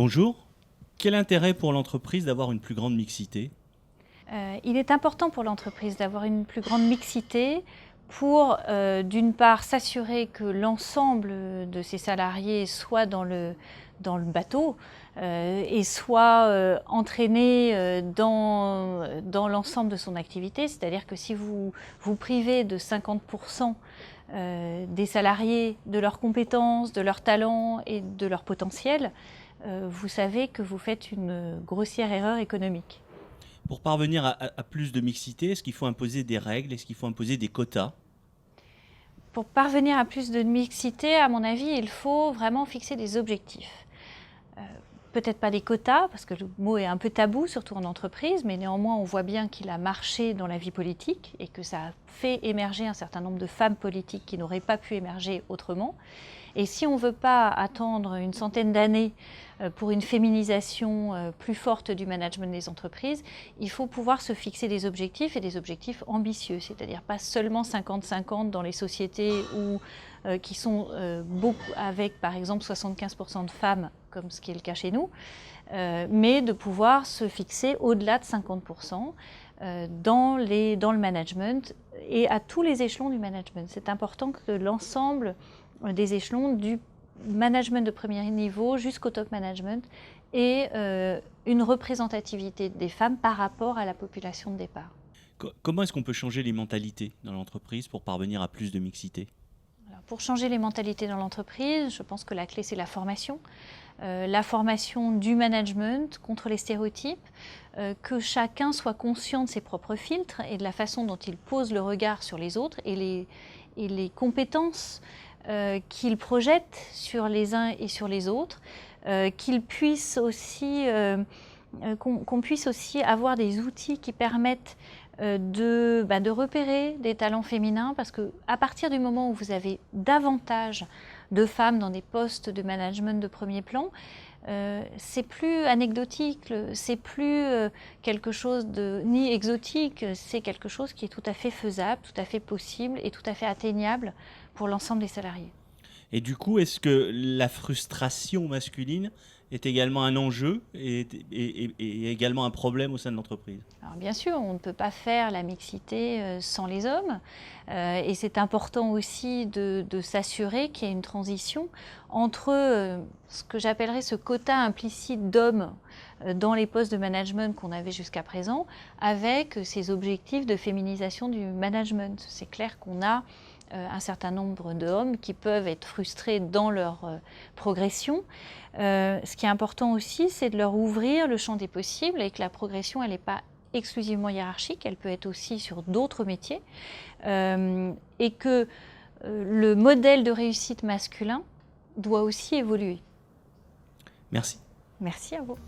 Bonjour. Quel intérêt pour l'entreprise d'avoir une plus grande mixité? Il est important pour l'entreprise d'avoir une plus grande mixité pour, d'une part, s'assurer que l'ensemble de ses salariés soit dans le bateau et soit entraîné dans l'ensemble de son activité. C'est-à-dire que si vous vous privez de 50% des salariés de leurs compétences, de leurs talents et de leur potentiel, vous savez que vous faites une grossière erreur économique. Pour parvenir à plus de mixité, est-ce qu'il faut imposer des règles? Est-ce qu'il faut imposer des quotas? Pour parvenir à plus de mixité, à mon avis, il faut vraiment fixer des objectifs. Peut-être pas des quotas, parce que le mot est un peu tabou, surtout en entreprise, mais néanmoins on voit bien qu'il a marché dans la vie politique et que ça a fait émerger un certain nombre de femmes politiques qui n'auraient pas pu émerger autrement. Et si on ne veut pas attendre une centaine d'années pour une féminisation plus forte du management des entreprises, il faut pouvoir se fixer des objectifs et des objectifs ambitieux, c'est-à-dire pas seulement 50-50 dans les sociétés qui sont beaucoup avec par exemple 75% de femmes, comme ce qui est le cas chez nous, mais de pouvoir se fixer au-delà de 50% dans le management et à tous les échelons du management. C'est important que l'ensemble des échelons du management de premier niveau jusqu'au top management et une représentativité des femmes par rapport à la population de départ. Comment est-ce qu'on peut changer les mentalités dans l'entreprise pour parvenir à plus de mixité? Alors, pour changer les mentalités dans l'entreprise, je pense que la clé c'est la formation du management contre les stéréotypes, que chacun soit conscient de ses propres filtres et de la façon dont il pose le regard sur les autres et les compétences qu'il projette sur les uns et sur les autres, qu'il puisse aussi, qu'on puisse aussi avoir des outils qui permettent de repérer des talents féminins, parce qu'à partir du moment où vous avez davantage de femmes dans des postes de management de premier plan, c'est plus anecdotique, c'est plus quelque chose de ni exotique, c'est quelque chose qui est tout à fait faisable, tout à fait possible et tout à fait atteignable pour l'ensemble des salariés. Et du coup, est-ce que la frustration masculine est également un enjeu et également un problème au sein de l'entreprise? Alors bien sûr, on ne peut pas faire la mixité sans les hommes et c'est important aussi de s'assurer qu'il y ait une transition entre ce que j'appellerais ce quota implicite d'hommes dans les postes de management qu'on avait jusqu'à présent avec ces objectifs de féminisation du management. C'est clair qu'on a un certain nombre d'hommes qui peuvent être frustrés dans leur progression. Ce qui est important aussi, c'est de leur ouvrir le champ des possibles et que la progression, elle n'est pas exclusivement hiérarchique, elle peut être aussi sur d'autres métiers, et que le modèle de réussite masculin doit aussi évoluer. Merci. Merci à vous.